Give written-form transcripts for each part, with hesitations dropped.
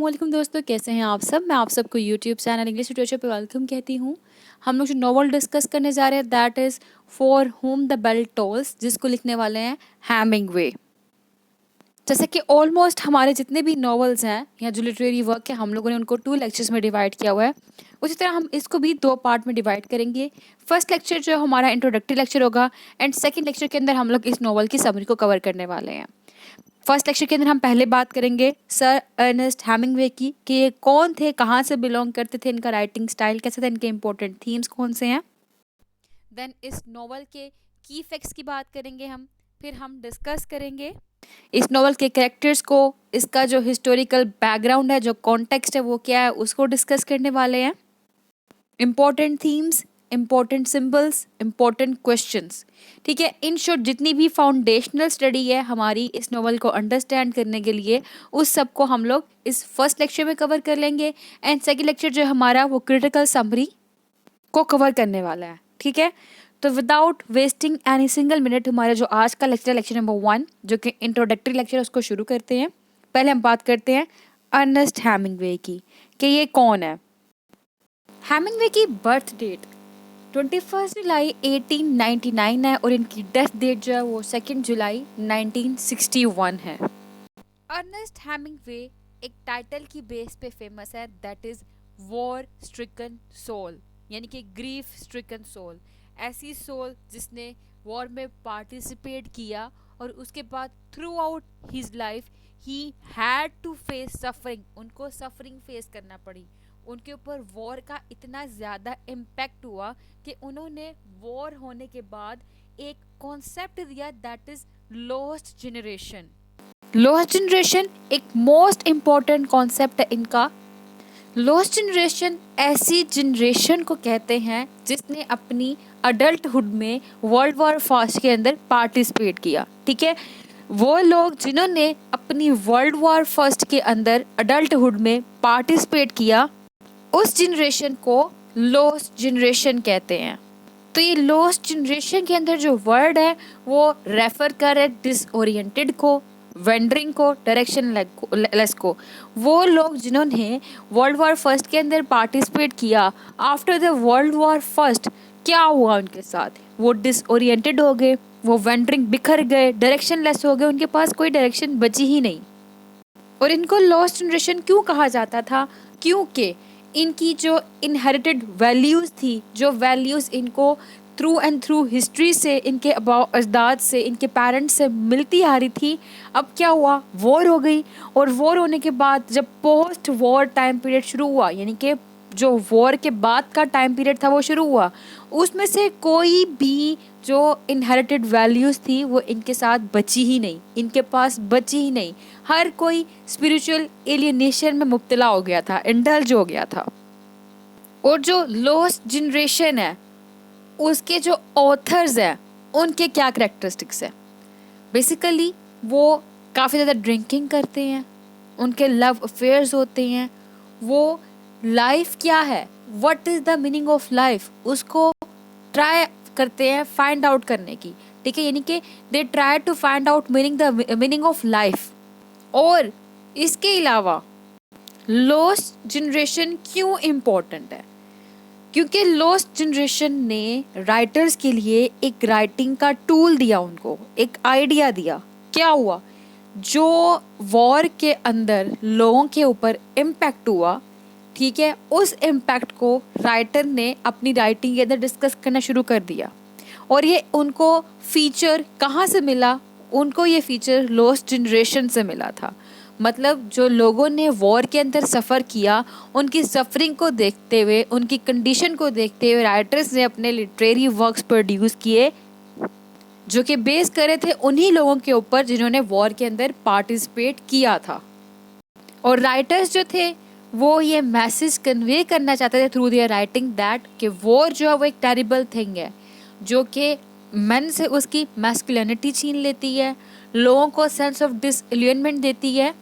अस्सलामुअलैकुम दोस्तों, कैसे हैं आप सब। मैं आप सबको यूट्यूब चैनल इंग्लिश लिटरेचर पे वेलकम कहती हूँ। हम लोग जो नॉवल डिस्कस करने जा रहे हैं that is for whom the bell tolls, जिसको लिखने वाले हैं हेमिंगवे। जैसे कि ऑलमोस्ट हमारे जितने भी नॉवेल्स हैं या जो लिटरेरी वर्क है, हम लोगों ने उनको 2 लेक्चर्स में डिवाइड किया हुआ है। उसी तरह हम इसको भी 2 पार्ट में डिवाइड करेंगे। फर्स्ट लेक्चर जो हमारा इंट्रोडक्टरी लेक्चर होगा एंड सेकंड लेक्चर के अंदर हम लोग इस नॉवल की समरी को कवर करने वाले हैं। फर्स्ट लेक्चर के अंदर हम पहले बात करेंगे सर अर्नेस्ट हेमिंगवे की कि ये कौन थे, कहाँ से बिलोंग करते थे, इनका राइटिंग स्टाइल कैसा था, इनके इंपॉर्टेंट थीम्स कौन से हैं। देन इस नॉवल के की फैक्ट्स की बात करेंगे हम। फिर हम डिस्कस करेंगे इस नॉवल के कैरेक्टर्स को, इसका जो हिस्टोरिकल बैकग्राउंड है, जो कॉन्टेक्स्ट है वो क्या है, उसको डिस्कस करने वाले हैं। Important themes, important symbols, important questions. ठीक है, इन शॉर्ट जितनी भी फाउंडेशनल स्टडी है हमारी इस नॉवल को अंडरस्टैंड करने के लिए, उस सब को हम लोग इस फर्स्ट लेक्चर में कवर कर लेंगे। एंड सेकेंड लेक्चर जो हमारा वो क्रिटिकल समरी को कवर करने वाला है। ठीक है, तो without wasting any single minute हमारा जो आज का लेक्चर नंबर 1 जो कि इंट्रोडक्टरी लेक्चर, उसको शुरू करते हैं। पहले हम बात करते हैं अर्नेस्ट हेमिंगवे की कि ये कौन है। हेमिंगवे की बर्थ डेट 21 जुलाई 1899 है और इनकी डेथ डेट जो है वो 2 जुलाई 1961 है। अर्नेस्ट हेमिंगवे एक टाइटल की बेस पे फेमस है, that is war stricken soul, यानी कि ग्रीफ स्ट्रिकन सोल। ऐसी सोल जिसने वॉर में पार्टिसिपेट किया और उसके बाद throughout his life he had to face suffering, उनको सफरिंग फेस करना पड़ी। उनके ऊपर वॉर का इतना ज़्यादा इम्पैक्ट हुआ कि उन्होंने वॉर होने के बाद एक कॉन्सेप्ट दिया, that is lost generation. Lost generation एक मोस्ट इम्पॉर्टेंट कॉन्सेप्ट है इनका। लॉस्ट जनरेशन ऐसी जनरेशन को कहते हैं जिसने अपनी अडल्टहुड में वर्ल्ड वॉर फर्स्ट के अंदर पार्टिसिपेट किया। ठीक है, वो लोग जिन्होंने अपनी वर्ल्ड वॉर फर्स्ट के अंदर अडल्टहुड में पार्टिसिपेट किया, उस जनरेशन को लॉस्ट जनरेशन कहते हैं। तो ये लॉस्ट जनरेशन के अंदर जो वर्ड है वो रेफर कर है डिसओरिएंटेड को, वेंडरिंग को, डायरेक्शन लेस को। वो लोग जिन्होंने वर्ल्ड वॉर फर्स्ट के अंदर पार्टिसिपेट किया, after the world war first क्या हुआ उनके साथ, वो डिसओरिएंटेड हो गए, वो वेंडरिंग बिखर गए, डायरेक्शन लेस हो गए, उनके पास कोई डायरेक्शन बची ही नहीं। और इनको लॉस्ट जनरेशन क्यों कहा जाता था? क्योंकि इनकी जो इनहेरिटेड वैल्यूज़ थी, जो वैल्यूज़ इनको थ्रू एंड थ्रू हिस्ट्री से, इनके अजदाद से, इनके पेरेंट्स से मिलती आ रही थी, अब क्या हुआ, वॉर हो गई। और वॉर होने के बाद जब पोस्ट वॉर टाइम पीरियड शुरू हुआ, यानी कि जो वॉर के बाद का टाइम पीरियड था वो शुरू हुआ, उसमें से कोई भी जो इनहेरिटेड वैल्यूज़ थी वो इनके साथ बची ही नहीं, इनके पास बची ही नहीं। हर कोई स्पिरिचुअल एलियनेशन में मुब्तला हो गया था, इंडल्ज हो गया था। और जो लॉस्ट जनरेशन है उसके जो ऑथर्स हैं उनके क्या करेक्टरिस्टिक्स हैं? बेसिकली वो काफ़ी ज़्यादा ड्रिंकिंग करते हैं, उनके लव अफेयर्स होते हैं, वो लाइफ क्या है, what is the meaning of life, उसको ट्राई करते हैं फाइंड आउट करने की। ठीक है, यानी कि they try to find out meaning of life. और इसके अलावा लॉस्ट जनरेशन क्यों इम्पोर्टेंट है? क्योंकि लॉस्ट जनरेशन ने राइटर्स के लिए एक राइटिंग का टूल दिया, उनको एक आइडिया दिया। क्या हुआ, जो वॉर के अंदर लोगों के ऊपर इम्पैक्ट हुआ, ठीक है, उस इम्पैक्ट को राइटर ने अपनी राइटिंग के अंदर डिस्कस करना शुरू कर दिया। और ये उनको फीचर कहाँ से मिला? उनको ये फीचर लॉस्ट जनरेशन से मिला था। मतलब जो लोगों ने वॉर के अंदर सफ़र किया, उनकी सफरिंग को देखते हुए, उनकी कंडीशन को देखते हुए राइटर्स ने अपने लिटरेरी वर्क्स प्रोड्यूस किए जो कि बेस करे थे उन्हीं लोगों के ऊपर जिन्होंने वॉर के अंदर पार्टिसिपेट किया था। और राइटर्स जो थे वो ये मैसेज कन्वे करना चाहते थे थ्रू दियर राइटिंग दैट कि वॉर जो है वो एक टेरिबल थिंग है जो कि मैन से उसकी मैस्कुलिनिटी छीन लेती है, लोगों को सेंस ऑफ डिसइल्यूनमेंट देती है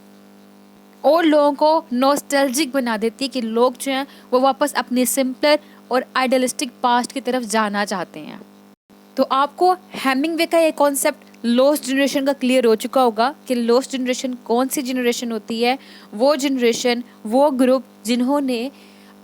और लोगों को नॉस्टैल्जिक बना देती है कि लोग जो हैं वो वापस अपने सिंपलर और आइडियलिस्टिक पास्ट की तरफ जाना चाहते हैं। तो आपको हेमिंगवे का ये कॉन्सेप्ट लोस्ट जनरेशन का क्लियर हो चुका होगा कि लोस्ट जनरेशन कौन सी जनरेशन होती है। वो जनरेशन, वो ग्रुप जिन्होंने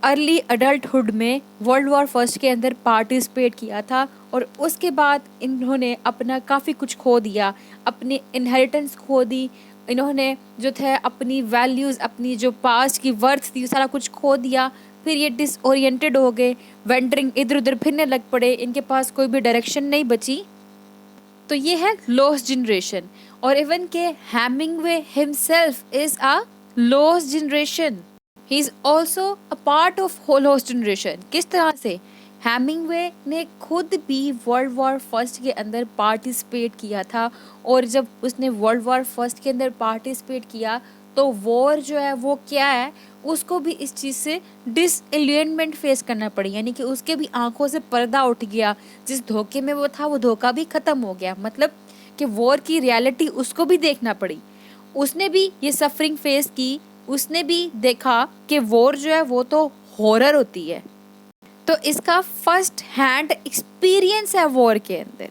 अर्ली अडल्टहुड में वर्ल्ड वॉर फर्स्ट के अंदर पार्टिसिपेट किया था और उसके बाद इन्होंने अपना काफ़ी कुछ खो दिया, अपनी इनहेरिटेंस खो दी, इन्होंने जो थे अपनी वैल्यूज़, अपनी जो पास्ट की वर्थ थी, सारा कुछ खो दिया। फिर ये डिसओरिएंटेड हो गए, वेंडरिंग, इधर उधर फिरने लग पड़े, इनके पास कोई भी डायरेक्शन नहीं बची। तो ये है लॉस्ट जनरेशन। और इवन के Hemingway himself is a lost generation, he is also a part of lost generation. किस तरह से? हेमिंगवे ने खुद भी वर्ल्ड वॉर फर्स्ट के अंदर पार्टिसिपेट किया था और जब उसने वर्ल्ड वॉर फर्स्ट के अंदर पार्टिसिपेट किया तो वॉर जो है वो क्या है, उसको भी इस चीज़ से डिसइल्यूनमेंट फेस करना पड़ी, यानी कि उसके भी आंखों से पर्दा उठ गया। जिस धोखे में वो था वो धोखा भी ख़त्म हो गया, मतलब कि वॉर की रियलिटी उसको भी देखना पड़ी। उसने भी ये सफरिंग फेस की, उसने भी देखा कि वॉर जो है वो तो हॉरर होती है। तो इसका फर्स्ट हैंड एक्सपीरियंस है वॉर के अंदर।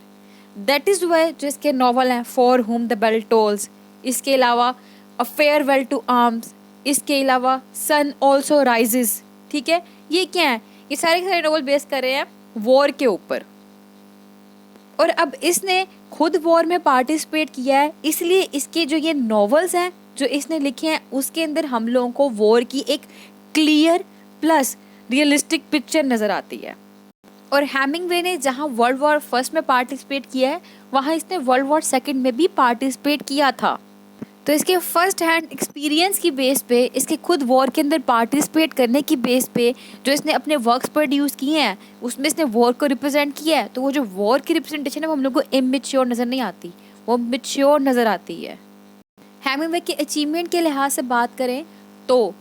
दैट इज़ वाई जो इसके नॉवल हैं for whom the bell tolls, इसके अलावा अ फेयरवेल टू आर्म्स, इसके अलावा सन ऑल्सो राइजेस। ठीक है, ये क्या है? ये सारे के सारे नॉवल बेस कर रहे हैं वॉर के ऊपर। और अब इसने खुद वॉर में पार्टिसिपेट किया है, इसलिए इसके जो ये नॉवेल्स हैं जो इसने लिखे हैं उसके अंदर हम लोगों को वॉर की एक क्लियर प्लस रियलिस्टिक पिक्चर नज़र आती है। और हेमिंगवे ने जहाँ वर्ल्ड वॉर फर्स्ट में पार्टिसिपेट किया है वहाँ इसने वर्ल्ड वॉर सेकंड में भी पार्टिसिपेट किया था। तो इसके फर्स्ट हैंड एक्सपीरियंस की बेस पे, इसके खुद वॉर के अंदर पार्टिसिपेट करने की बेस पे जो इसने अपने वर्क्स प्रोड्यूस किए हैं उसमें इसने वॉर को रिप्रेजेंट किया है। तो वो जो वॉर की रिप्रेजेंटेशन है वो हम लोग को इमेच्योर नज़र नहीं आती, वो मैच्योर नज़र आती है। हेमिंगवे के अचीवमेंट के लिहाज से बात करें तो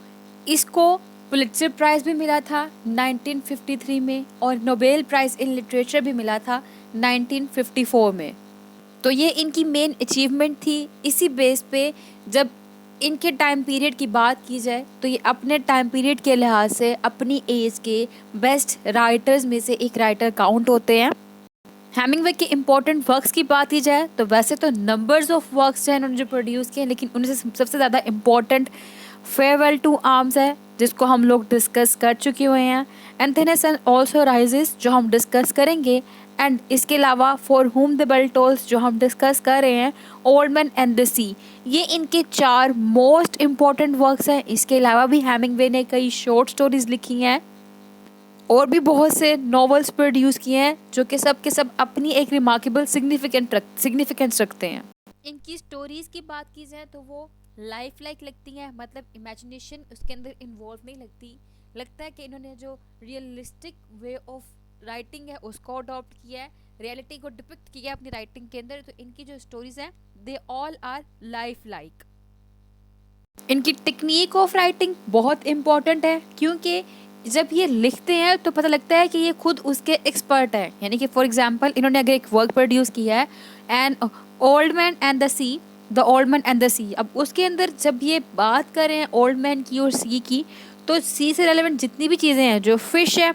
इसको पुलित्जर प्राइज़ भी मिला था 1953 में और नोबेल प्राइज़ इन लिटरेचर भी मिला था 1954 में। तो ये इनकी मेन अचीवमेंट थी। इसी बेस पे जब इनके टाइम पीरियड की बात की जाए तो ये अपने टाइम पीरियड के लिहाज से अपनी एज के बेस्ट राइटर्स में से एक राइटर काउंट होते हैं। हेमिंगवे के इम्पोर्टेंट वर्क्स की बात की जाए तो वैसे तो नंबर्स ऑफ वर्क्स हैं उन्होंने जो प्रोड्यूस किए हैं, लेकिन उनसे सबसे ज़्यादा इम्पोर्टेंट फेयरवेल टू आर्म्स है जिसको हम लोग डिस्कस कर चुके हुए हैं, and then sun also rises जो हम डिस्कस करेंगे, एंड इसके अलावा for whom the bell tolls जो हम डिस्कस कर रहे हैं, ओल्ड मैन एंड द सी। ये इनके 4 मोस्ट इम्पॉर्टेंट वर्क्स हैं। इसके अलावा भी हेमिंगवे ने कई शॉर्ट स्टोरीज लिखी हैं और भी बहुत से नॉवेल्स प्रोड्यूस किए हैं जो कि सब के सब अपनी एक रिमार्केबल सिग्निफिकेंस रखते हैं। इनकी स्टोरीज़ की बात की जाए तो वो लाइफ लाइक लगती हैं, मतलब इमेजिनेशन उसके अंदर इन्वॉल्व नहीं लगती। लगता है कि इन्होंने जो रियलिस्टिक वे ऑफ राइटिंग है उसको अडॉप्ट किया है, रियलिटी को डिपिक्ट किया है अपनी राइटिंग के अंदर। तो इनकी जो स्टोरीज हैं they all our life like. इनकी टेक्निक ऑफ राइटिंग बहुत इम्पॉर्टेंट है क्योंकि जब ये लिखते हैं तो पता लगता है कि ये खुद उसके एक्सपर्ट हैं। यानी कि फॉर एग्जांपल इन्होंने अगर एक वर्क प्रोड्यूस किया है and old man and the sea, the old man and the sea, अब उसके अंदर जब ये बात करें ओल्ड मैन की और सी की तो सी से रेलेवेंट जितनी भी चीज़ें हैं, जो फिश है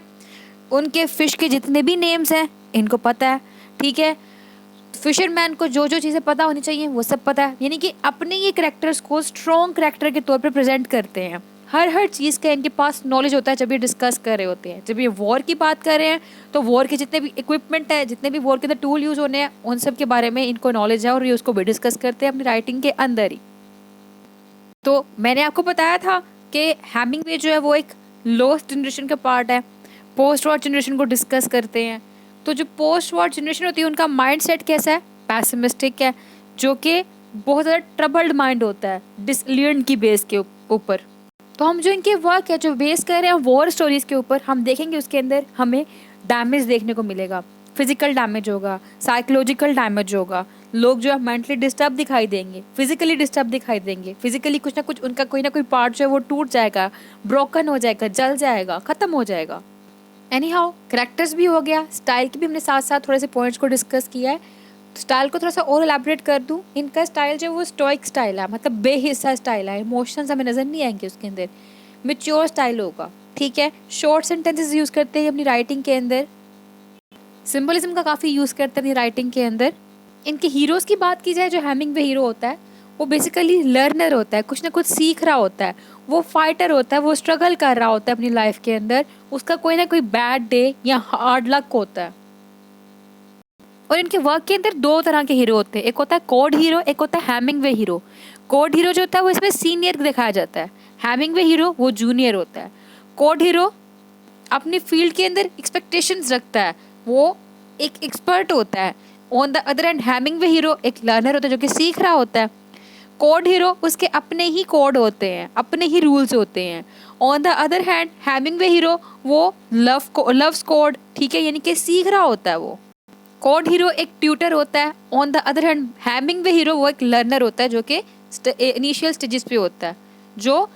उनके फिश के जितने भी नेम्स हैं इनको पता है। ठीक है, फिशरमैन को जो जो चीज़ें पता होनी चाहिए वो सब पता है। यानी कि अपने ये करेक्टर्स को स्ट्रॉन्ग करेक्टर के तौर पे प्रेजेंट करते हैं। हर चीज़ का इनके पास नॉलेज होता है जब ये डिस्कस कर रहे होते हैं। जब ये वॉर की बात कर रहे हैं तो वॉर के जितने भी इक्विपमेंट है, जितने भी वॉर के अंदर टूल यूज़ होने हैं, उन सब के बारे में इनको नॉलेज है और ये उसको भी डिस्कस करते हैं अपनी राइटिंग के अंदर ही। तो मैंने आपको बताया था कि हेमिंगवे जो है वो एक लोस्ट जनरेशन का पार्ट है, पोस्ट वॉर जनरेशन को डिस्कस करते हैं। तो जो पोस्ट वॉर जनरेशन होती है उनका माइंड सेट कैसा है? पैसिमिस्टिक है, जो कि बहुत ज़्यादा ट्रबल्ड माइंड होता है डिसइल्यूजन की बेस के ऊपर। तो हम जो इनके वर्क है जो बेस कर रहे हैं वॉर स्टोरीज़ के ऊपर, हम देखेंगे उसके अंदर हमें डैमेज देखने को मिलेगा। फिजिकल डैमेज होगा, साइकोलॉजिकल डैमेज होगा, लोग जो है मेंटली डिस्टर्ब दिखाई देंगे, फिजिकली डिस्टर्ब दिखाई देंगे, फिजिकली कुछ ना कुछ उनका कोई ना कोई पार्ट जो है वो टूट जाएगा, ब्रोकन हो जाएगा, जल जाएगा, ख़त्म हो जाएगा। एनी हाउ करेक्टर्स भी हो गया, स्टाइल की भी हमने साथ साथ थोड़े से पॉइंट्स को डिस्कस किया है। स्टाइल को थोड़ा सा और एलैबोरेट कर दूँ, इनका स्टाइल जो है वो स्टोइक स्टाइल है, मतलब बेहिस्सा स्टाइल है। इमोशंस हमें नज़र नहीं आएंगे उसके अंदर, मैच्योर स्टाइल होगा। ठीक है, शॉर्ट सेंटेंसेस यूज़ करते हैं अपनी राइटिंग के अंदर, सिंबलिज्म का काफ़ी यूज़ करते हैं अपनी राइटिंग के अंदर। इनके हीरोज़ की बात की जाए, जो हेमिंगवे हीरो होता है वो बेसिकली लर्नर होता है, कुछ ना कुछ सीख रहा होता है, वो फाइटर होता है, वो स्ट्रगल कर रहा होता है अपनी लाइफ के अंदर, उसका कोई ना कोई बैड डे या हार्ड लक होता है। और इनके वर्क के अंदर दो तरह के हीरो होते हैं, एक होता है कोड हीरो, एक होता है हेमिंगवे हीरो। कोड हीरो जो होता है वो इसमें सीनियर दिखाया जाता है, हेमिंगवे हीरो वो जूनियर होता है। कोड हीरो अपनी फील्ड के अंदर एक्सपेक्टेशंस रखता है, वो एक एक्सपर्ट होता है। On the other and Hemingway hero एक लर्नर होता है जो कि सीख रहा होता है। कोड हीरो उसके अपने ही कोड होते हैं, अपने ही रूल्स होते हैं। On the other hand Hemingway hero वो लव्स कोड, ठीक है, यानी कि सीख रहा होता है वो। कोड हीरो एक ट्यूटर होता है। On the other hand Hemingway hero वो एक लर्नर होता है जो कि इनिशियल स्टेजेस पे होता है, जो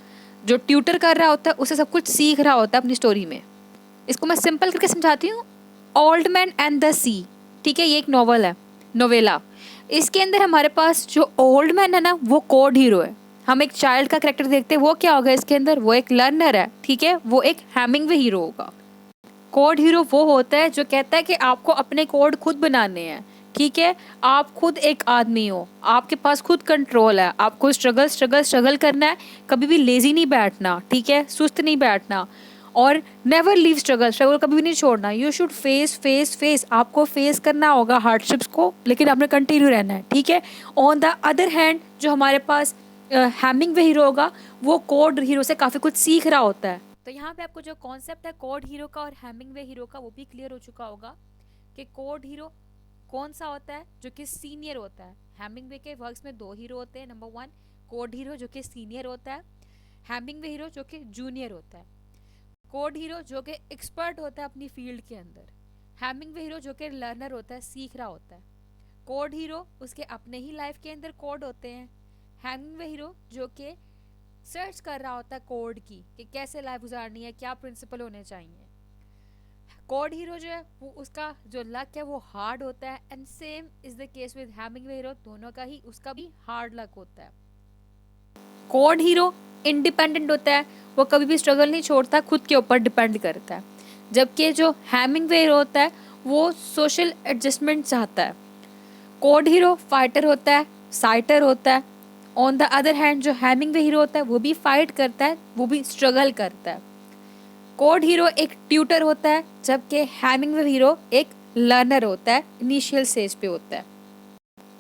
जो ट्यूटर कर रहा होता है उसे सब कुछ सीख रहा होता है अपनी स्टोरी में। इसको मैं सिंपल करके समझाती हूँ। ओल्ड मैन एंड द सी, ठीक है, ये एक नॉवल है, नोवेला। इसके अंदर हमारे पास जो ओल्ड मैन है ना वो कोड हीरो है। हम एक चाइल्ड का करेक्टर देखते हैं, वो क्या होगा इसके अंदर, वो एक लर्नर है, ठीक है, वो एक हेमिंगवे हीरो होगा। कोड हीरो वो होता है जो कहता है कि आपको अपने कोड खुद बनाने हैं, ठीक है, आप खुद एक आदमी हो, आपके पास खुद कंट्रोल है, आपको स्ट्रगल करना है, कभी भी लेजी नहीं बैठना, ठीक है, सुस्त नहीं बैठना, और नेवर लीव स्ट्रगल कभी भी नहीं छोड़ना। यू शुड फेस, आपको फेस करना होगा हार्डशिप्स को, लेकिन आपने कंटिन्यू रहना है, ठीक है। ऑन द अदर हैंड जो हमारे पास हेमिंगवे हीरो होगा वो कोड हीरो से काफ़ी कुछ सीख रहा होता है। तो यहाँ पे आपको जो कॉन्सेप्ट है कोड हीरो का और हेमिंगवे हीरो का वो भी क्लियर हो चुका होगा कि कोड हीरो कौन सा होता है, जो कि सीनियर होता है। हेमिंगवे के वर्क्स में दो हीरो होते हैं, नंबर 1 कोड हीरो जो कि सीनियर होता है, हेमिंगवे हीरो जो कि जूनियर होता है। कोड हीरो जो कि एक्सपर्ट होता है अपनी फील्ड के अंदर, हेमिंगवे हीरो जो कि लर्नर होता है, सीख रहा होता है। कोड हीरो उसके अपने ही लाइफ के अंदर कोड होते हैं, हेमिंगवे हीरो जो कि सर्च कर रहा होता है कोड की कि कैसे लाइफ गुजारनी है, क्या प्रिंसिपल होने चाहिए। कोड हीरो जो है वो उसका जो लक है वो हार्ड होता है, and same is the case with Hemingway hero, दोनों का ही उसका भी हार्ड लक होता है। कोड हीरो इंडिपेंडेंट होता है, वो कभी भी स्ट्रगल नहीं छोड़ता, खुद के ऊपर डिपेंड करता है। जबकि जो हेमिंगवे हीरो होता है वो सोशल एडजस्टमेंट चाहता है। कोड हीरो फाइटर होता है, साइटर होता है। ऑन द अदर हैंड जो हेमिंगवे हीरो होता है वो भी फाइट करता है, वो भी स्ट्रगल करता है। कोड हीरो एक ट्यूटर होता है, जबकि हेमिंगवे हीरो एक लर्नर होता है, इनिशियल स्टेज पे होता है।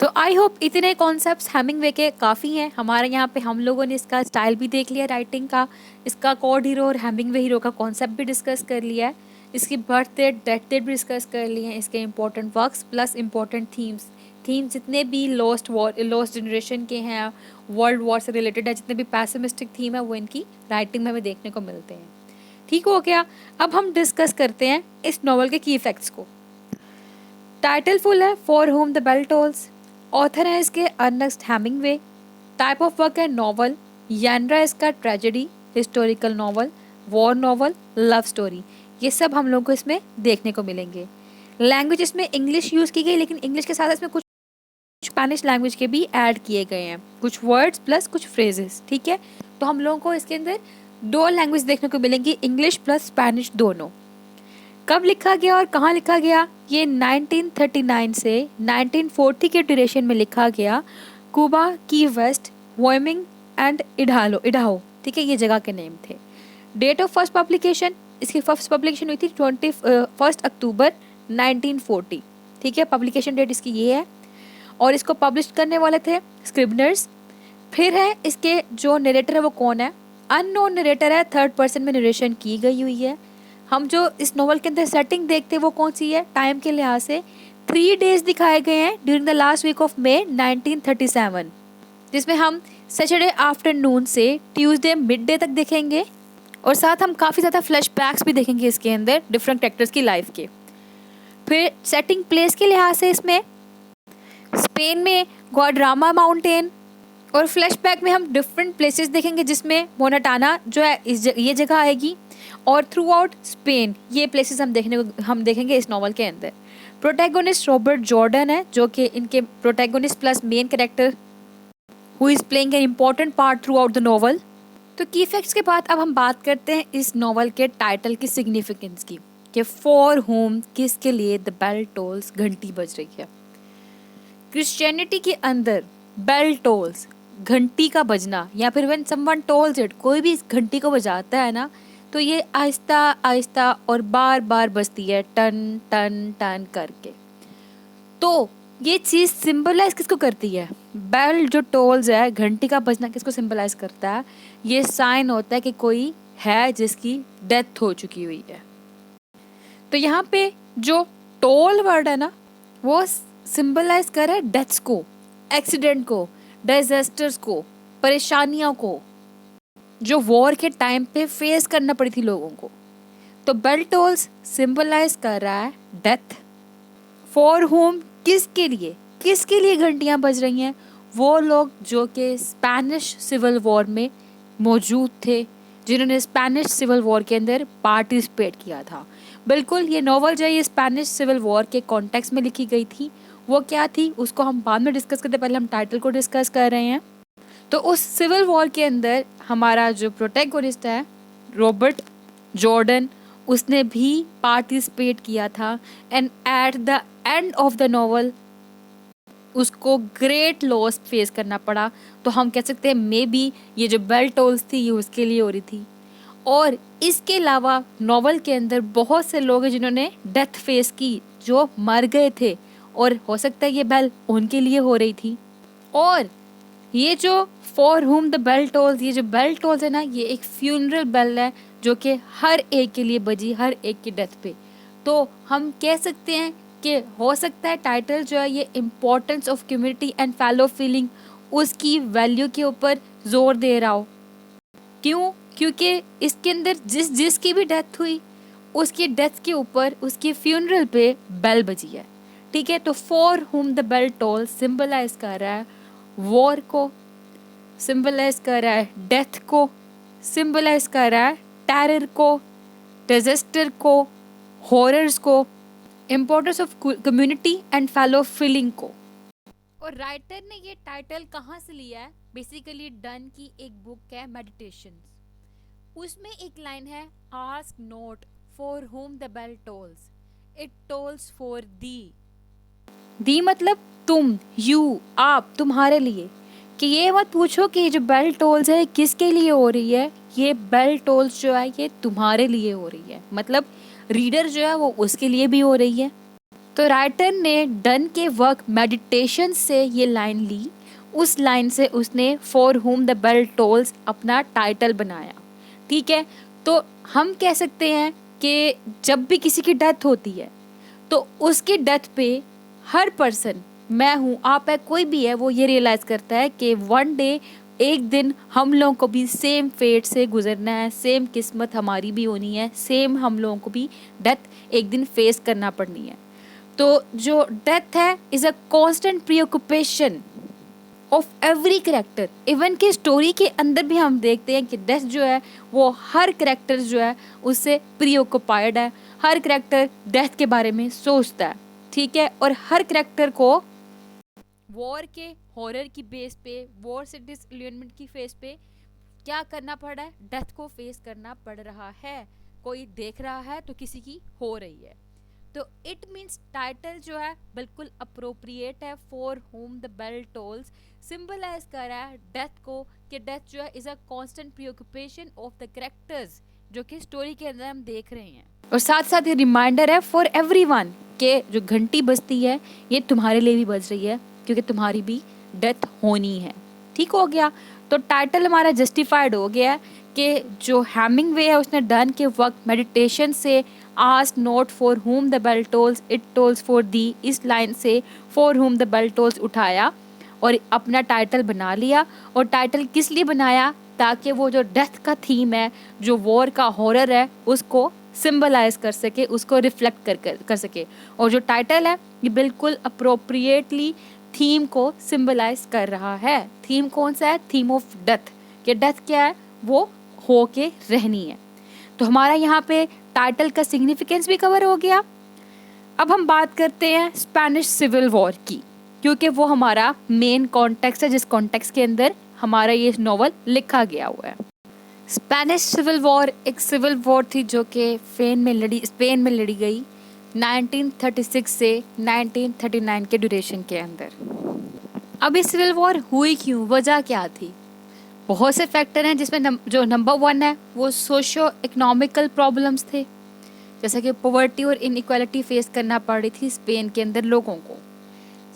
तो आई होप इतने कॉन्सेप्ट्स हेमिंगवे के काफ़ी हैं। हमारे यहाँ पे हम लोगों ने इसका स्टाइल भी देख लिया राइटिंग का, इसका कोड हीरो और हेमिंगवे हीरो का कॉन्सेप्ट भी डिस्कस कर लिया है, इसकी बर्थ डेट डेथ डेट भी डिस्कस कर लिए हैं, इसके important works plus important themes जितने भी लॉस्ट जनरेशन के हैं, वर्ल्ड वॉर से रिलेटेड है, जितने भी पैसिमिस्टिक थीम है वो इनकी राइटिंग में हमें देखने को मिलते हैं। ठीक हो गया। अब हम डिस्कस करते हैं इस नॉवल के की फैक्ट्स को। टाइटल फुल है for whom the bell tolls. Author है इसके Ernest Hemingway. Type of work है नॉवल। यानरा इसका tragedy, historical novel, war novel, love story, ये सब हम लोगों को इसमें देखने को मिलेंगे। लैंग्वेज इसमें इंग्लिश यूज़ की गई, लेकिन इंग्लिश के साथ इसमें कुछ स्पेनिश लैंग्वेज के भी ऐड किए गए हैं, कुछ वर्ड्स प्लस कुछ फ्रेजेस, ठीक है। तो हम लोगों को इसके अंदर दो लैंग्वेज देखने को मिलेंगी, इंग्लिश प्लस स्पेनिश दोनों। कब लिखा गया और कहाँ लिखा गया, ये 1939 से 1940 के ड्यूरेशन में लिखा गया। क्यूबा, की वेस्ट, वायमिंग एंड इडाहो, ठीक है, ये जगह के नेम थे। डेट ऑफ फर्स्ट पब्लिकेशन, इसकी फर्स्ट पब्लिकेशन हुई थी 21 अक्टूबर 1940, ठीक है, पब्लिकेशन डेट इसकी ये है। और इसको पब्लिश करने वाले थे स्क्रिबनर्स। फिर है इसके जो नरेटर है वो कौन है, अननोन नरेटर है, थर्ड पर्सन में नरेशन की गई हुई है। हम जो इस नॉवल के अंदर सेटिंग देखते हैं वो कौन सी है, टाइम के लिहाज से 3 डेज दिखाए गए हैं during the last week of May 1937, जिसमें हम सैटरडे आफ्टरनून से ट्यूसडे मिड डे तक देखेंगे, और साथ हम काफ़ी ज़्यादा फ्लैशबैक्स भी देखेंगे इसके अंदर डिफरेंट कैरेक्टर्स की लाइफ के। फिर सेटिंग प्लेस के लिहाज से इसमें स्पेन में ग्वाड्रामा माउंटेन, और फ्लैशबैक में हम डिफरेंट प्लेसेस देखेंगे जिसमें मोनाटाना जो है ये जगह आएगी, और थ्रू आउट स्पेन ये प्लेसेस हम देखेंगे इस नॉवल के अंदर। प्रोटैगोनिस्ट रॉबर्ट जॉर्डन है, जो कि इनके protagonist plus main character who is playing an important part through out the novel. तो की फैक्ट्स के बाद अब हम बात करते हैं इस नॉवल के टाइटल की सिग्निफिकेंस की, कि फॉर होम, किसके लिए द बेल टोल्स, घंटी बज रही है। क्रिश्चियनिटी के अंदर बेल टोल्स, घंटी का बजना, या फिर व्हेन समवन टोल्स इट, कोई भी इस घंटी को बजाता है ना, तो ये आहिस्ता आहिस्ता और बार बार बजती है, टन टन टन करके। तो ये चीज़ सिंबलाइज किसको करती है? बेल जो टोल्स है, घंटी का बजना किसको सिंबलाइज करता है? ये साइन होता है कि कोई है जिसकी डेथ हो चुकी हुई है। तो यहाँ पे जो टोल वर्ड है ना, वो सिंबलाइज कर रहा है डेथ्स को, एक्सीडेंट को, डिजास्टर्स को, परेशानियों को, जो वॉर के टाइम पे फेस करना पड़ी थी लोगों को। तो बेल टोल्स सिंबलाइज कर रहा है डेथ। फॉर होम, किसके लिए घंटियां बज रही हैं? वो लोग जो कि स्पेनिश सिविल वॉर में मौजूद थे, जिन्होंने स्पेनिश सिविल वॉर के अंदर पार्टिसिपेट किया था। बिल्कुल, ये नॉवल जो है ये स्पेनिश सिविल वॉर के कॉन्टेक्स्ट में लिखी गई थी। वो क्या थी उसको हम बाद में डिस्कस करते, पहले हम टाइटल को डिस्कस कर रहे हैं। तो उस सिविल वॉर के अंदर हमारा जो प्रोटैगोनिस्ट है रॉबर्ट जॉर्डन, उसने भी पार्टिसिपेट किया था। And at the end of the novel उसको ग्रेट लॉस फेस करना पड़ा। तो हम कह सकते हैं मे बी ये जो बेल टोल्स थी ये उसके लिए हो रही थी। और इसके अलावा नॉवल के अंदर बहुत से लोग हैं जिन्होंने डेथ फेस की, जो मर गए थे, और हो सकता है ये बेल उनके लिए हो रही थी। और ये जो for whom the bell tolls, ये जो बेल टोल्स है ना, ये एक फ्यूनरल बेल है जो कि हर एक के लिए बजी, हर एक की डेथ पे। तो हम कह सकते हैं कि हो सकता है टाइटल जो है ये importance of community and fellow feeling, उसकी वैल्यू के ऊपर जोर दे रहा हो। क्यों? क्योंकि इसके अंदर जिसकी भी डेथ हुई, उसकी डेथ के ऊपर उसके फ्यूनरल पे बेल बजी है। ठीक है, तो for whom the bell toll symbolize कर रहा है वॉर को, सिंबलाइज कर रहा है डेथ को, सिंबलाइज कर रहा है टेरर को, डिजास्टर को, हॉरर्स को, importance of community and fellow feeling को। और राइटर ने ये टाइटल कहाँ से लिया है? बेसिकली डन की एक बुक है मेडिटेशंस, उसमें एक लाइन है, ask not for whom the bell tolls, it tolls for thee मतलब तुम, यू, आप, तुम्हारे लिए। कि ये मत पूछो कि जो बेल टोल्स है किसके लिए हो रही है, ये बेल टोल्स जो है ये तुम्हारे लिए हो रही है, मतलब रीडर जो है वो उसके लिए भी हो रही है। तो राइटर ने डन के वर्क मेडिटेशन से ये लाइन ली, उस लाइन से उसने for whom the bell tolls अपना टाइटल बनाया। ठीक है, तो हम कह सकते हैं कि जब भी किसी की डेथ होती है तो उसकी डेथ पे हर पर्सन, मैं हूँ, आप है, कोई भी है, वो ये रियलाइज़ करता है कि वन डे, एक दिन हम लोगों को भी सेम फेट से गुजरना है, सेम किस्मत हमारी भी होनी है, सेम हम लोगों को भी डेथ एक दिन फेस करना पड़नी है। तो जो डेथ है is a constant प्रीऑक्यूपेशन of every character. Even की स्टोरी के अंदर भी हम देखते हैं कि डेथ जो है वो हर कैरेक्टर जो है उससे प्रीऑक्युपाइड है, हर कैरेक्टर डेथ के बारे में सोचता है। ठीक है, और हर कैरेक्टर को वॉर के हॉरर की बेस पे, वॉर से डिसइल्यूजनमेंट की फेस पे क्या करना पड़ रहा है? डेथ को फेस करना पड़ रहा है। कोई देख रहा है तो किसी की हो रही है। तो इट मीन्स टाइटल जो है बिल्कुल अप्रोप्रिएट है, for whom the bell tolls symbolize कर रहा है डेथ को, कि डेथ जो है is a constant preoccupation of the characters जो कि स्टोरी के अंदर हम देख रहे हैं। और साथ साथ ये रिमाइंडर है फॉर एवरीवन कि जो घंटी बजती है ये तुम्हारे लिए भी बज रही है, क्योंकि तुम्हारी भी डेथ होनी है। ठीक हो गया, तो टाइटल हमारा जस्टिफाइड हो गया कि जो हेमिंगवे है उसने डन के वक्त मेडिटेशन से ask not for whom the bell tolls, it tolls for thee, इस लाइन से for whom the bell tolls उठाया और अपना टाइटल बना लिया। और टाइटल किस लिए बनाया? ताकि वो जो डेथ का थीम है, जो वॉर का हॉरर है, उसको सिंबलाइज कर सके, उसको रिफ्लेक्ट कर सके। और जो टाइटल है ये बिल्कुल अप्रोप्रिएटली थीम को सिंबलाइज कर रहा है। थीम कौन सा है? थीम ऑफ डेथ, कि डेथ क्या है? वो हो के रहनी है। तो हमारा यहाँ पे टाइटल का सिग्निफिकेंस भी कवर हो गया। अब हम बात करते हैं स्पेनिश सिविल वॉर की, क्योंकि वो हमारा मेन कॉन्टेक्स्ट है, जिस कॉन्टेक्स्ट के अंदर हमारा ये नॉवल लिखा गया हुआ है। स्पेनिश सिविल वॉर एक सिविल वॉर थी जो कि स्पेन में लड़ी गई 1936 से 1939 के ड्यूरेशन के अंदर। अब ये सिविल वॉर हुई क्यों, वजह क्या थी? बहुत से फैक्टर हैं जिसमें जो नंबर 1 है वो सोशो इकोनॉमिकल प्रॉब्लम्स थे, जैसे कि पॉवर्टी और इनइक्वालिटी फेस करना पड़ रही थी स्पेन के अंदर लोगों को।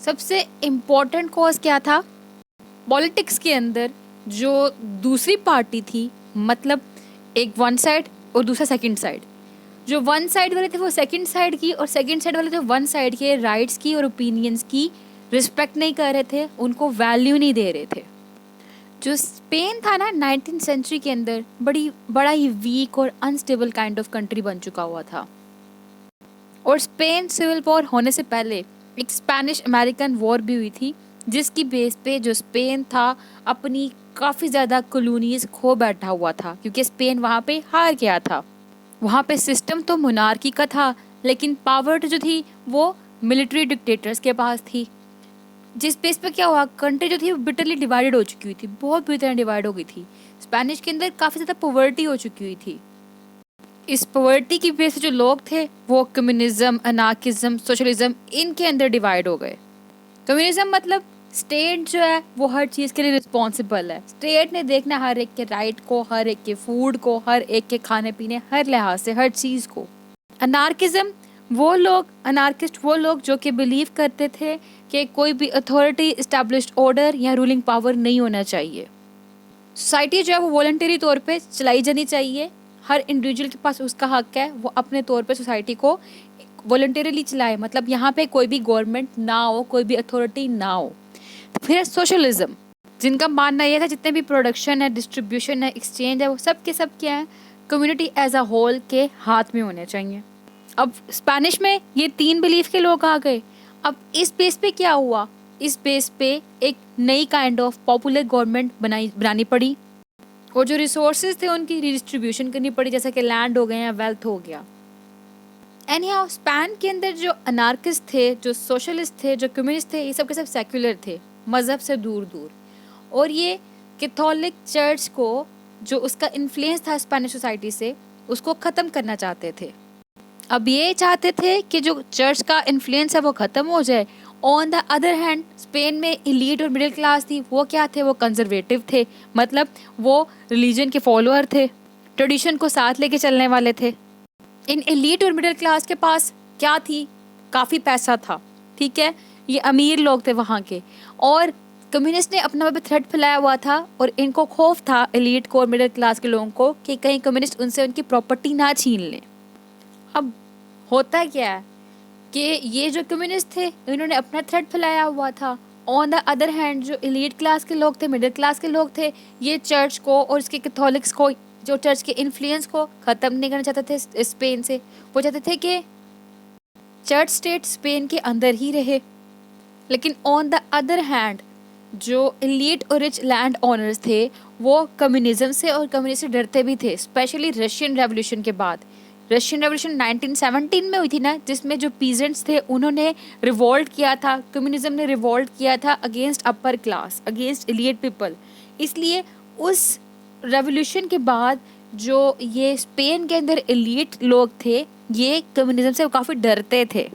सबसे इम्पोर्टेंट कॉज क्या था? पॉलिटिक्स के अंदर जो दूसरी पार्टी थी, मतलब एक वन साइड और दूसरा सेकंड साइड, जो वन साइड वाले थे वो सेकंड साइड की, और सेकंड साइड वाले थे वन साइड के राइट्स की और ओपिनियंस की रिस्पेक्ट नहीं कर रहे थे, उनको वैल्यू नहीं दे रहे थे। जो स्पेन था ना 19th सेंचुरी के अंदर बड़ा ही वीक और अनस्टेबल काइंड ऑफ कंट्री बन चुका हुआ था। और स्पेन सिविल वॉर होने से पहले एक स्पेनिश अमेरिकन वॉर भी हुई थी, जिसकी बेस पे जो स्पेन था अपनी काफ़ी ज़्यादा कॉलोनीज खो बैठा हुआ था, क्योंकि स्पेन वहाँ पे हार गया था। वहाँ पे सिस्टम तो मोनार्की का था, लेकिन पावर जो थी वो मिलिट्री डिक्टेटर्स के पास थी, जिस बेस पे क्या हुआ, कंट्री जो थी वो बिटरली डिवाइडेड हो चुकी हुई थी, बहुत बुरी तरह डिवाइड हो गई थी। स्पेनिश के अंदर काफ़ी ज़्यादा पॉवर्टी हो चुकी हुई थी। इस पॉवर्टी की बेस पे जो लोग थे वो कम्युनिज्म, अनार्किज्म, सोशलिज्म, इनके अंदर डिवाइड हो गए। कम्युनिज्म मतलब स्टेट जो है वो हर चीज़ के लिए रिस्पॉन्सिबल है, स्टेट ने देखना हर एक के राइट को, हर एक के फूड को, हर एक के खाने पीने, हर लिहाज से हर चीज़ को। अनार्किज्म अनार्किस्ट वो लोग जो कि बिलीव करते थे कि कोई भी अथॉरिटी, इस्टेब्लिश्ड ऑर्डर या रूलिंग पावर नहीं होना चाहिए। सोसाइटी जो है वो वॉलंटरी तौर पे चलाई जानी चाहिए, हर इंडिविजुअल के पास उसका हक है वो अपने तौर पे सोसाइटी को वॉलंटरीली चलाए, मतलब यहाँ पे कोई भी गवर्नमेंट ना हो, कोई भी अथॉरिटी ना हो। फिर सोशलिज्म, जिनका मानना यह था जितने भी प्रोडक्शन है, डिस्ट्रीब्यूशन है, एक्सचेंज है, वो सब के सब क्या है, कम्युनिटी एज अ होल के हाथ में होने चाहिए। अब स्पेनिश में ये 3 बिलीफ के लोग आ गए। अब इस बेस पे क्या हुआ, इस बेस पे एक नई काइंड ऑफ पॉपुलर गवर्नमेंट बनानी पड़ी, और जो रिसोर्सेज थे उनकी रिडिस्ट्रीब्यूशन करनी पड़ी, जैसे कि लैंड हो गए या वेल्थ हो गया। एनीहाउ स्पेन के अंदर जो अनार्किस्ट थे, जो सोशलिस्ट थे, जो कम्युनिस्ट थे, ये सब के सब सेक्युलर थे, मज़हब से दूर दूर, और ये कैथोलिक चर्च को जो उसका इन्फ्लुएंस था स्पेनिश सोसाइटी से, उसको ख़त्म करना चाहते थे। अब ये चाहते थे कि जो चर्च का इन्फ्लुएंस है वो ख़त्म हो जाए। On the other hand Spain में एलीट और मिडिल क्लास थी, वो क्या थे, वो कंजर्वेटिव थे, मतलब वो रिलीजन के फॉलोअर थे, ट्रेडिशन को साथ लेके चलने वाले थे। इन एलीट और मिडिल क्लास के पास क्या थी, काफ़ी पैसा था, ठीक है, ये अमीर लोग थे वहाँ के, और कम्युनिस्ट ने अपना वहाँ पे थ्रेट फैलाया हुआ था, और इनको खौफ था एलीट को और मिडिल क्लास के लोगों को कि कहीं कम्युनिस्ट उनसे उनकी प्रॉपर्टी ना छीन लें। अब होता क्या है कि ये जो कम्युनिस्ट थे इन्होंने अपना थ्रेट फैलाया हुआ था, ऑन द अदर हैंड जो एलीट क्लास के लोग थे, मिडिल क्लास के लोग थे, ये चर्च को और इसके कैथोलिक्स को, जो चर्च के इन्फ्लुएंस को ख़त्म नहीं करना चाहते थे स्पेन से। वो चाहते थे कि चर्च स्टेट स्पेन के अंदर ही रहे। लेकिन ऑन द अदर हैंड जो एलीट और रिच लैंड ओनर्स थे वो कम्युनिज्म से और कम्युनिस्ट से डरते भी थे, स्पेशली रशियन रेवोल्यूशन के बाद। रशियन रेवोल्यूशन 1917 में हुई थी ना, जिसमें जो पीजेंट्स थे उन्होंने रिवोल्ट किया था, कम्युनिज्म ने रिवोल्ट किया था against upper class, against elite people. इसलिए उस रेवोल्यूशन के बाद जो ये स्पेन के अंदर एलीट लोग थे ये कम्युनिज्म से काफ़ी डरते थे।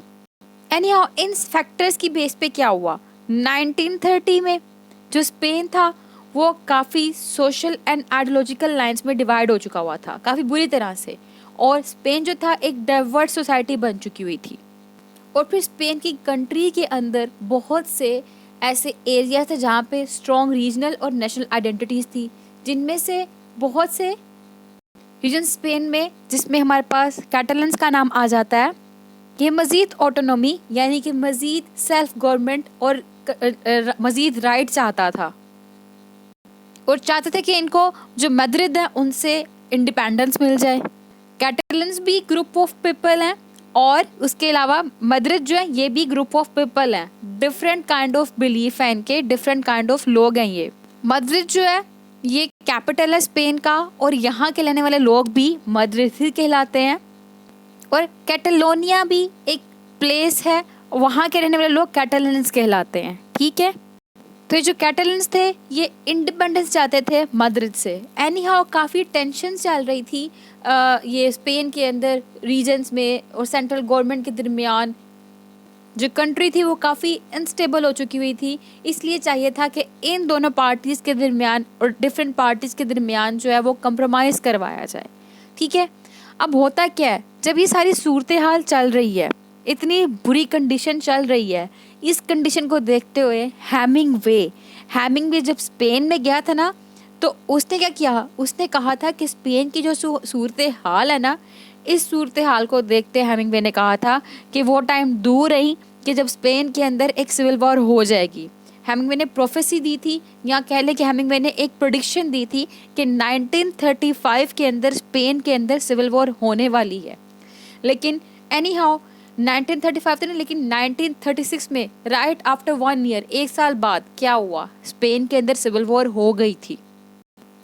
एनीहाउ इन फैक्टर्स की बेस पे क्या हुआ, 1930 में जो स्पेन था वो काफ़ी सोशल एंड आइडियोलॉजिकल लाइंस में डिवाइड हो चुका हुआ था, काफ़ी बुरी तरह से, और स्पेन जो था एक डाइवर्स सोसाइटी बन चुकी हुई थी। और फिर स्पेन की कंट्री के अंदर बहुत से ऐसे एरिया थे जहाँ पे स्ट्रॉन्ग रीजनल और नेशनल आइडेंटिटीज़ थी, जिनमें से बहुत से रीजन स्पेन में, जिसमें हमारे पास कैटलन्स का नाम आ जाता है, ये मज़ीद ऑटोनॉमी यानी कि मज़ीद सेल्फ गवर्नमेंट और मज़ीद राइट चाहता था, और चाहते थे कि इनको जो मैद्रिद है उनसे इंडिपेंडेंस मिल जाए। कैटलन्स भी ग्रुप ऑफ पीपल हैं, और उसके अलावा मैद्रिद जो है ये भी ग्रुप ऑफ पीपल हैं, डिफरेंट काइंड ऑफ बिलीफ है इनके, डिफरेंट काइंड ऑफ लोग हैं ये। मैद्रिद जो है ये कैपिटल है स्पेन का, और यहाँ के रहने वाले लोग भी मैद्रिद ही कहलाते हैं। और कैटलोनिया भी एक प्लेस है, वहाँ के रहने वाले लोग कैटलन्स कहलाते हैं, ठीक है। तो ये जो कैटलन्स थे ये इंडिपेंडेंस चाहते थे मैद्रिद से। एनीहाउ काफ़ी टेंशन चल रही थी ये स्पेन के अंदर रीजन्स में और सेंट्रल गवर्नमेंट के दरमियान। जो कंट्री थी वो काफ़ी अनस्टेबल हो चुकी हुई थी, इसलिए चाहिए था कि इन दोनों पार्टीज़ के दरमियान और डिफरेंट पार्टीज़ के दरमियान जो है वो कंप्रोमाइज़ करवाया जाए। ठीक है, अब होता क्या है, जब ये सारी सूरत हाल चल रही है, इतनी बुरी कंडीशन चल रही है, इस कंडीशन को देखते हुए हैमिंगवे जब स्पेन में गया था ना, तो उसने क्या किया, उसने कहा था कि स्पेन की जो सूरत हाल है ना, इस सूरत हाल को देखते हेमिंगवे ने कहा था कि वो टाइम दूर रही कि जब स्पेन के अंदर एक सिविल वॉर हो जाएगी। हेमिंगवे ने प्रोफेसी दी थी, या कह लें कि हेमिंगवे ने एक प्रेडिक्शन दी थी कि 1935 के अंदर स्पेन के अंदर सिविल वॉर होने वाली है। लेकिन एनी हाउ 1935 तो नहीं, लेकिन 1936 में राइट आफ्टर 1 ईयर, 1 साल बाद क्या हुआ, स्पेन के अंदर सिविल वॉर हो गई थी।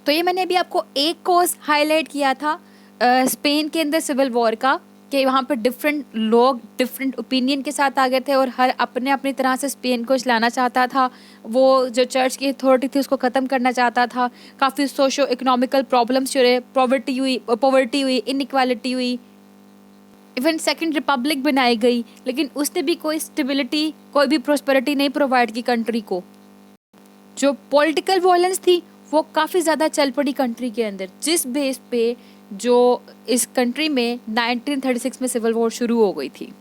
तो ये मैंने अभी आपको एक कॉज हाईलाइट किया था स्पेन के अंदर सिविल वॉर का, कि वहाँ पर डिफरेंट लोग डिफरेंट ओपिनियन के साथ आ गए थे और हर अपने अपनी तरह से स्पेन को चलाना चाहता था। वो जो चर्च की अथॉरिटी थी उसको ख़त्म करना चाहता था। काफ़ी सोशो इकोनॉमिकल प्रॉब्लम्स जो रहे, पॉवर्टी हुई, इनइक्वालिटी हुई। इवन सेकेंड रिपब्लिक बनाई गई, लेकिन उसने भी कोई स्टेबिलिटी, कोई भी प्रोस्पेरिटी नहीं प्रोवाइड की कंट्री को। जो पॉलिटिकल वॉयलेंस थी वो काफ़ी ज़्यादा चल पड़ी कंट्री के अंदर, जिस बेस पे जो इस कंट्री में 1936 में सिविल वॉर शुरू हो गई थी।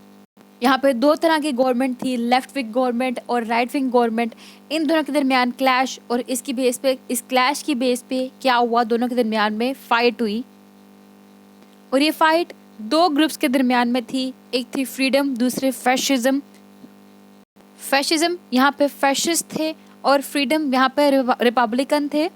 यहाँ पे 2 तरह की गवर्नमेंट थी, लेफ्ट विंग गवर्नमेंट और राइट विंग गवर्नमेंट। इन दोनों के दरमियान क्लैश, और इसकी बेस पे, इस क्लैश की बेस पे क्या हुआ, दोनों के दरमियान में फ़ाइट हुई। और ये फ़ाइट 2 ग्रुप्स के दरमियान में थी, एक थी फ्रीडम, दूसरे फैशिज्म। यहाँ पे फैशिस्ट थे और फ्रीडम यहाँ पे रिपब्लिकन थे।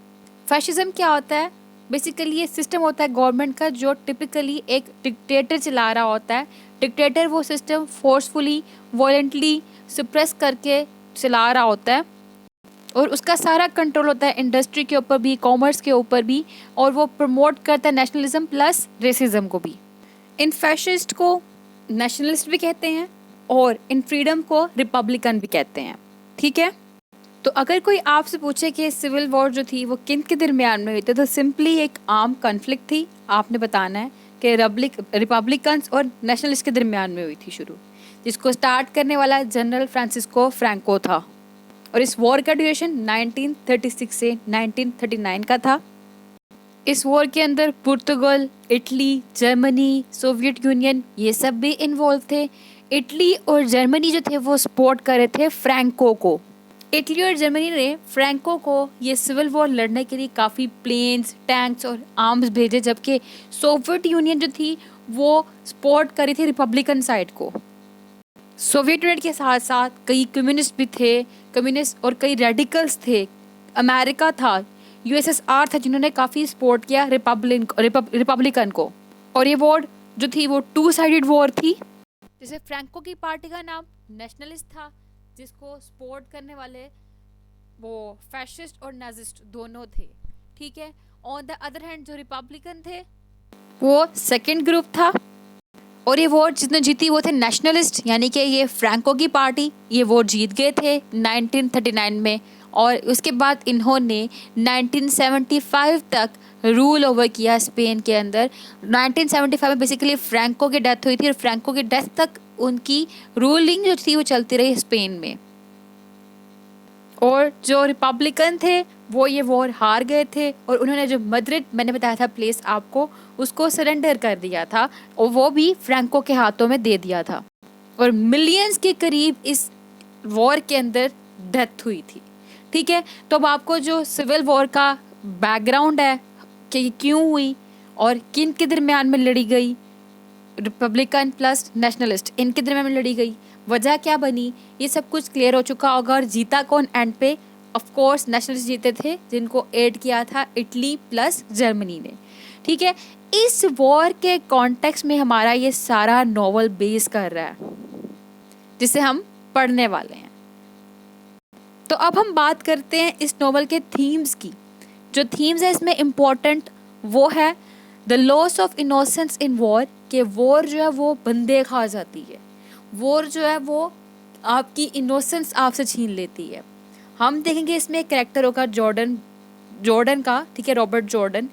फैशिज्म क्या होता है, बेसिकली ये सिस्टम होता है गवर्नमेंट का जो टिपिकली एक डिक्टेटर चला रहा होता है। डिक्टेटर वो सिस्टम फोर्सफुली, वॉलेंटली सप्रेस करके चला रहा होता है, और उसका सारा कंट्रोल होता है इंडस्ट्री के ऊपर भी, कॉमर्स के ऊपर भी, और वो प्रमोट करता है नेशनलिज्म प्लस रेसिज्म को भी। इन फैशिस्ट को नेशनलिस्ट भी कहते हैं और इन फ्रीडम को रिपब्लिकन भी कहते हैं। ठीक है, तो अगर कोई आपसे पूछे कि सिविल वॉर जो थी वो किन के दरमियान में हुई थी, तो सिंपली एक आर्म कॉन्फ्लिक्ट थी। आपने बताना है कि रिपब्लिकन्स और नेशनलिस्ट के दरमियान में हुई थी शुरू, जिसको स्टार्ट करने वाला जनरल फ्रांसिस्को फ्रैंको था। और इस वॉर का ड्यूरेशन 1936 से 1939 का था। इस वॉर के अंदर पुर्तगाल, इटली, जर्मनी, सोवियत यूनियन, ये सब भी इन्वॉल्व थे। इटली और जर्मनी जो थे वो सपोर्ट कर रहे थे फ्रैंको को। इटली और जर्मनी ने फ्रैंको को ये सिविल वॉर लड़ने के लिए काफ़ी प्लेन्स, टैंक्स और आर्म्स भेजे, जबकि सोवियत यूनियन जो थी वो सपोर्ट करी थी रिपब्लिकन साइड को। सोवियत यूनियन के साथ साथ कई कम्युनिस्ट भी थे, कम्युनिस्ट और कई रेडिकल्स थे। अमेरिका था, यूएसएसआर था, जिन्होंने काफ़ी सपोर्ट किया रिपब्लिकन को। और ये वॉर जो थी वो 2 साइडेड वॉर थी। जैसे फ्रैंको की पार्टी का नाम नेशनलिस्ट था, जिसको सपोर्ट करने वाले वो फैशिस्ट और नाजिस्ट दोनों थे। ठीक है, ऑन द अदर हैंड जो रिपब्लिकन थे वो सेकंड ग्रुप था। और ये वोट जितने जीती वो थे नेशनलिस्ट, यानी कि ये फ्रैंको की पार्टी ये वोट जीत गए थे 1939 में। और उसके बाद इन्होंने 1975 तक रूल ओवर किया स्पेन के अंदर। 1975 में बेसिकली फ्रैंको की डेथ हुई थी, और फ्रैंको की डेथ तक उनकी रूलिंग जो थी वो चलती रही स्पेन में। और जो रिपब्लिकन थे वो ये वॉर हार गए थे, और उन्होंने जो मद्रिद, मैंने बताया था प्लेस आपको, उसको सरेंडर कर दिया था, और वो भी फ्रैंको के हाथों में दे दिया था। और मिलियंस के करीब इस वॉर के अंदर डेथ हुई थी। ठीक है, तो अब आपको जो सिविल वॉर का बैकग्राउंड है कि क्यों हुई और किन के दरमियान में लड़ी गई, रिपब्लिकन प्लस नेशनलिस्ट इनके दरमियान में लड़ी गई, वजह क्या बनी, ये सब कुछ क्लियर हो चुका होगा। और जीता कौन एंड पे, ऑफ कोर्स नेशनलिस्ट जीते थे, जिनको एड किया था इटली प्लस जर्मनी ने। ठीक है, इस वॉर के कॉन्टेक्स्ट में हमारा ये सारा नॉवल बेस कर रहा है, जिसे हम पढ़ने वाले हैं। तो अब हम बात करते हैं इस नॉवल के थीम्स की। जो थीम्स है इसमें इम्पोर्टेंट वो है the loss of innocence in war, कि वॉर जो है वो बंदे खा जाती है, वॉर जो है वो आपकी इनोसेंस आपसे छीन लेती है। हम देखेंगे इसमें एक कैरेक्टर होगा जॉर्डन का, ठीक है, रॉबर्ट जॉर्डन,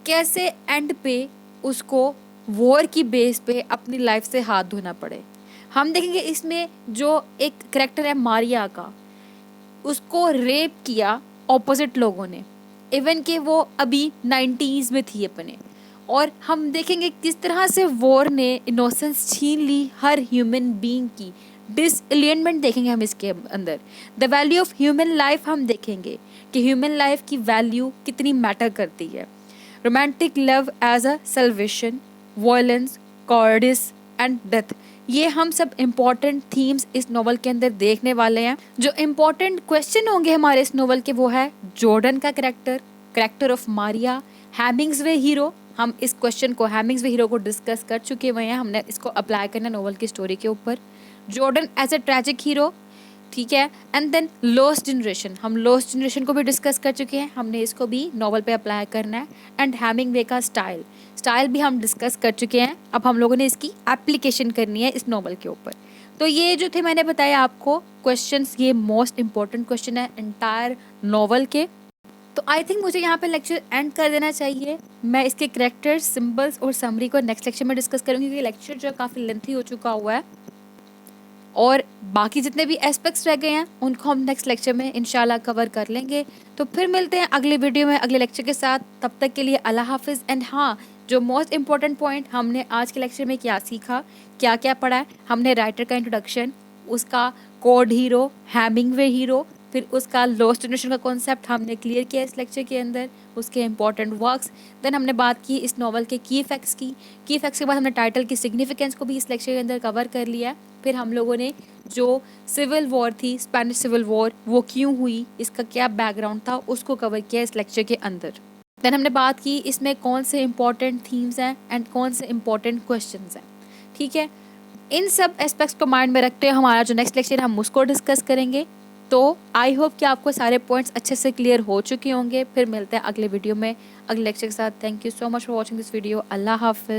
कैसे एंड पे उसको वॉर की बेस पे अपनी लाइफ से हाथ धोना पड़े। हम देखेंगे इसमें जो एक करेक्टर है मारिया का, उसको रेप किया ऑपोजिट लोगों ने, इवन कि वो अभी 90s में थी अपने। और हम देखेंगे किस तरह से वॉर ने इनोसेंस छीन ली हर ह्यूमन बीइंग की। डिसएलियनमेंट देखेंगे हम इसके अंदर। The value of human life हम देखेंगे कि ह्यूमन लाइफ की वैल्यू कितनी मैटर करती है। Romantic love as a salvation, violence, cordis and death, ये हम सब इम्पॉर्टेंट थीम्स इस नॉवल के अंदर देखने वाले हैं। जो इम्पॉर्टेंट क्वेश्चन होंगे हमारे इस नॉवल के वो है जॉर्डन का करेक्टर ऑफ मारिया, हेमिंग्सवे हीरो। हम इस क्वेश्चन को हेमिंग्सवे हीरो को डिस्कस कर चुके हुए हैं, हमने इसको अप्लाई करना नॉवल की स्टोरी के ऊपर। Jordan as a tragic hero, ठीक है। एंड देन लॉस्ट जनरेशन, हम लॉस्ट जनरेशन को भी डिस्कस कर चुके हैं, हमने इसको भी नॉवल पे अप्लाई करना है। एंड हेमिंग्वे का स्टाइल भी हम डिस्कस कर चुके हैं, अब हम लोगों ने इसकी एप्लीकेशन करनी है इस नॉवल के ऊपर। तो ये जो थे मैंने बताया आपको क्वेश्चंस, ये मोस्ट इंपॉर्टेंट क्वेश्चन है एंटायर नॉवल के। तो आई थिंक मुझे यहाँ पे लेक्चर एंड कर देना चाहिए। मैं इसके कैरेक्टर्स, सिंबल्स और समरी को नेक्स्ट लेक्चर में डिस्कस करूँगी, क्योंकि लेक्चर जो काफ़ी लेंथी हो चुका हुआ है और बाकी जितने भी एस्पेक्ट्स रह गए हैं उनको हम नेक्स्ट लेक्चर में इंशाल्लाह कवर कर लेंगे। तो फिर मिलते हैं अगले वीडियो में अगले लेक्चर के साथ, तब तक के लिए अल्लाह हाफिज़। एंड हाँ, जो मोस्ट इंपॉर्टेंट पॉइंट हमने आज के लेक्चर में क्या सीखा, क्या क्या पढ़ा है, हमने राइटर का इंट्रोडक्शन, उसका कोड हीरो, हेमिंग्वे हीरो, फिर उसका लॉस्ट जनरेशन का कॉन्सेप्ट हमने क्लियर किया इस लेक्चर के अंदर, उसके इंपॉर्टेंट वर्क्स। देन हमने बात की इस नॉवल के की फैक्ट्स के बाद हमने टाइटल की सिग्निफिकेंस को भी इस लेक्चर के अंदर कवर कर लिया। फिर हम लोगों ने जो सिविल वॉर थी, स्पेनिश सिविल वॉर, वो क्यों हुई, इसका क्या बैकग्राउंड था, उसको कवर किया इस लेक्चर के अंदर। देन हमने बात की इसमें कौन से इंपॉर्टेंट थीम्स हैं एंड कौन से इंपॉर्टेंट क्वेश्चंस हैं, ठीक है। इन सब एस्पेक्ट्स को माइंड में रखते हुए हमारा जो नेक्स्ट लेक्चर हम उसको डिस्कस करेंगे। तो आई होप कि आपको सारे पॉइंट्स अच्छे से क्लियर हो चुके होंगे। फिर मिलते हैं अगले वीडियो में अगले लेक्चर के साथ। Thank you so much for watching this video. अल्लाह हाफिज़।